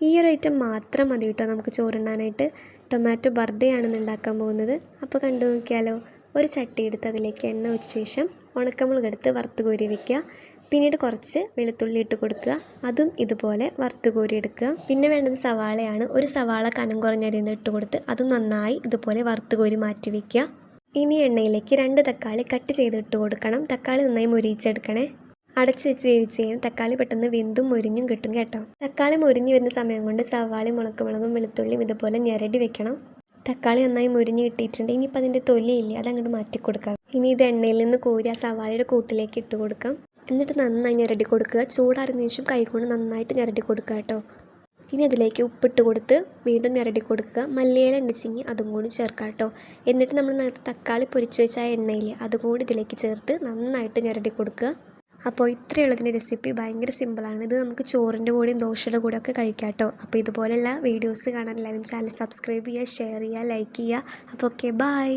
ഈ ഒരു ഐറ്റം മാത്രം മതി കേട്ടോ നമുക്ക് ചോറുണ്ണാനായിട്ട്. ടൊമാറ്റോ ബർദയാണ് ഉണ്ടാക്കാൻ പോകുന്നത്. അപ്പോൾ കണ്ടു നോക്കിയാലോ. ഒരു ചട്ടി എടുത്ത് അതിലേക്ക് എണ്ണ ഒഴിച്ച ശേഷം ഉണക്കമുളക് എടുത്ത് വറുത്ത് കോരി വെക്കുക. പിന്നീട് കുറച്ച് വെളുത്തുള്ളി ഇട്ട് കൊടുക്കുക. അതും ഇതുപോലെ വറുത്ത് കോരി എടുക്കുക. പിന്നെ വേണ്ടത് സവാളയാണ്. ഒരു സവാള കനം കുറഞ്ഞരിഞ്ഞ് ഇട്ട് കൊടുത്ത് അതും നന്നായി ഇതുപോലെ വറുത്ത് കോരി മാറ്റി വയ്ക്കുക. ഇനി എണ്ണയിലേക്ക് 2 തക്കാളി കട്ട് ചെയ്ത് ഇട്ട് കൊടുക്കണം. തക്കാളി നന്നായി മൊരിയിച്ചെടുക്കണേ. അടച്ച് വെച്ച് വേവിച്ച് കഴിഞ്ഞാൽ തക്കാളി പെട്ടെന്ന് വെന്തും മൊരിഞ്ഞും കിട്ടും കേട്ടോ. തക്കാളി മൊരിഞ്ഞ് വരുന്ന സമയം കൊണ്ട് സവാളയും ഉണക്കമുളകും വെളുത്തുള്ളിയും ഇതുപോലെ ഞെരടി വെക്കണം. തക്കാളി നന്നായി മൊരിഞ്ഞ് കിട്ടിയിട്ടുണ്ട്. ഇനിയിപ്പോൾ അതിൻ്റെ തൊലിയില്ലേ അതങ്ങോട്ട് മാറ്റി കൊടുക്കാം. ഇനി ഇത് എണ്ണയിൽ നിന്ന് കോരി ആ സവാളയുടെ കൂട്ടിലേക്ക് ഇട്ട് കൊടുക്കാം. എന്നിട്ട് നന്നായി ഞെരടി കൊടുക്കുക. ചൂടാറിയതിനു ശേഷം കൈകൊണ്ട് നന്നായിട്ട് ഞെരടി കൊടുക്കുക കേട്ടോ. ഇനി അതിലേക്ക് ഉപ്പിട്ട് കൊടുത്ത് വീണ്ടും ഞെരടി കൊടുക്കുക. മല്ലിയില ഉണ്ടെങ്കിൽ അതും കൂടി ചേർക്കാം കേട്ടോ. എന്നിട്ട് നമ്മൾ നേരത്തെ തക്കാളി പൊരിച്ച് വെച്ച ആ എണ്ണയിൽ അതും കൂടി ഇതിലേക്ക് ചേർത്ത് നന്നായിട്ട് ഞെരടി കൊടുക്കുക. അപ്പോൾ ഇത്രയുള്ളതിൻ്റെ റെസിപ്പി ഭയങ്കര സിമ്പിളാണ്. ഇത് നമുക്ക് ചോറിൻ്റെ കൂടെയും ദോശയുടെ കൂടെ ഒക്കെ കഴിക്കാം കേട്ടോ. അപ്പോൾ ഇതുപോലെയുള്ള വീഡിയോസ് കാണാൻ എല്ലാവരും ചാനൽ സബ്സ്ക്രൈബ് ചെയ്യുക, ഷെയർ ചെയ്യുക, ലൈക്ക് ചെയ്യുക. അപ്പോൾ ഓക്കെ, ബൈ.